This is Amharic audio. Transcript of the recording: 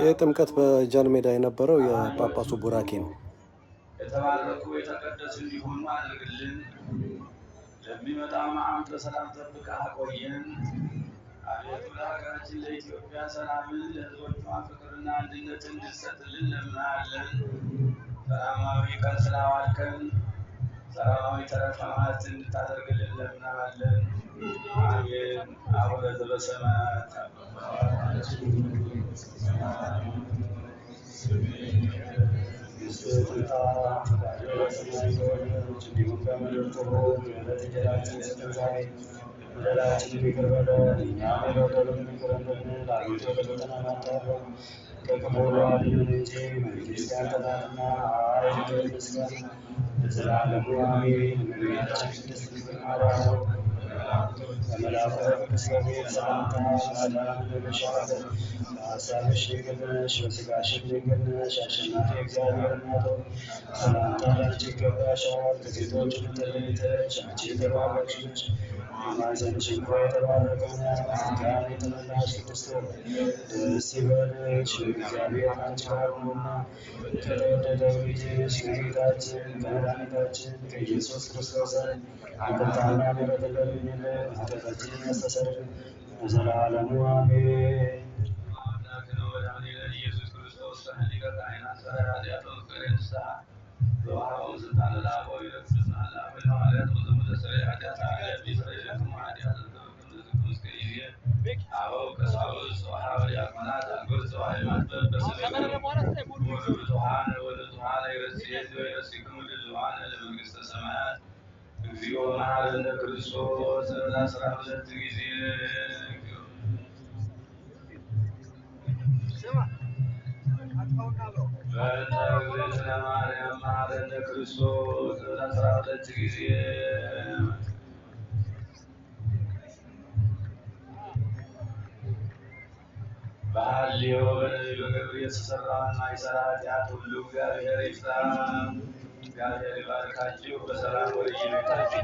የጥምቀት በጃን ሜዳ የነበረው የጳጳሱ ቡራኬ ነው። የተባረኩ የተቀደሱ እንዲሆኑ አድርግልን። ለሚመጣው ዓመት በሰላም ጠብቀህ አቆየን። አቤቱ ለሀገራችን ለኢትዮጵያ ሰላምን፣ ለሕዝቦቿ ፍቅርና አንድነትን እንድትሰጥልን እንለምንሃለን። ሰላማዊ ቀን ስላዋልከን ሰላማዊ ተረፈ ማለት እንድታደርግልን እንለምንሃለን። አሜን። አቡነ ዘበሰማያት እንዲሁም በምድር ትሁን የዕለት እንጀራችንን ስጠን ዛሬ፣ በደላችንን ይቅር በለን እኛም የበደሉንን ይቅር እንደምንል፣ አቤቱ ወደ ፈተና አታግባን ከክፉ ሁሉ አድነን እንጂ መንግሥት ያንተ ናትና፣ ኃይል፣ ክብር፣ ምስጋና ለዘላለሙ አሜን። እመቤታችን ቅድስት ድንግል ማርያም በመልአኩ በቅዱስ ገብርኤል ሰላምታ ሰላም እንልሻለን። በሐሳብሽ ድንግል ነሽ፣ በሥጋሽም ድንግል ነሽ። አሸናፊ እግዚአብሔር እናት ሆይ ሰላምታ ላንቺ ይገባሻል። ከሴቶች ሁሉ ተለይተሽ አንቺ የተባረክሽ ነሽ፣ የማኅፀንሽ ፍሬ የተባረከ ነው። ጸጋን የተመላሽ ቅድስት ሆይ ደስ ይበልሽ፣ እግዚአብሔር ከአንቺ ጋር ነውና ከተወደደው ልጅሽ ከጌታችን ከመድኃኒታችን ከኢየሱስ ክርስቶስ ዘንድ ይቅርታና ምሕረትን ለምኝልን ኃጢአታችንን ያስተሰርይልን ለዘላለሙ አሜን። ኢየሱስ ክርስቶስ ሊቀ ካህናት ሠራየ ኃጢአት ወመፍቀሬ ንስሐ ዘወሀበ ስልጣነ ለአበው ይረክስና ለአበው ሐዋርያት ወዘመተሰረየ ኃጢአት ቢሰረይክሙ ኃጢአት እስከ ጊዜ አበው ቀሳውስት ወሐዋርያት ዲያቆናት አንጉርት ወአዕማድ ወብዙኃን ወንጹሐን ይረሲክሙ ድልዋነ ለመንግሥተ ሰማያት እግዚኦ መሐረነ ክርስቶስ ለ12 ጊዜ በእግዝእትነ ማርያም መሐረነ ክርስቶስ ለ12 ጊዜ በሐልዮ በነቢዩ በገብርኤል የተሰራውና የሠራ ኃጢአት ሁሉ እግዚአብሔር ይፍታ። እግዚአብሔር ይባርካችሁ። በሰላም ወደ የቤታችሁ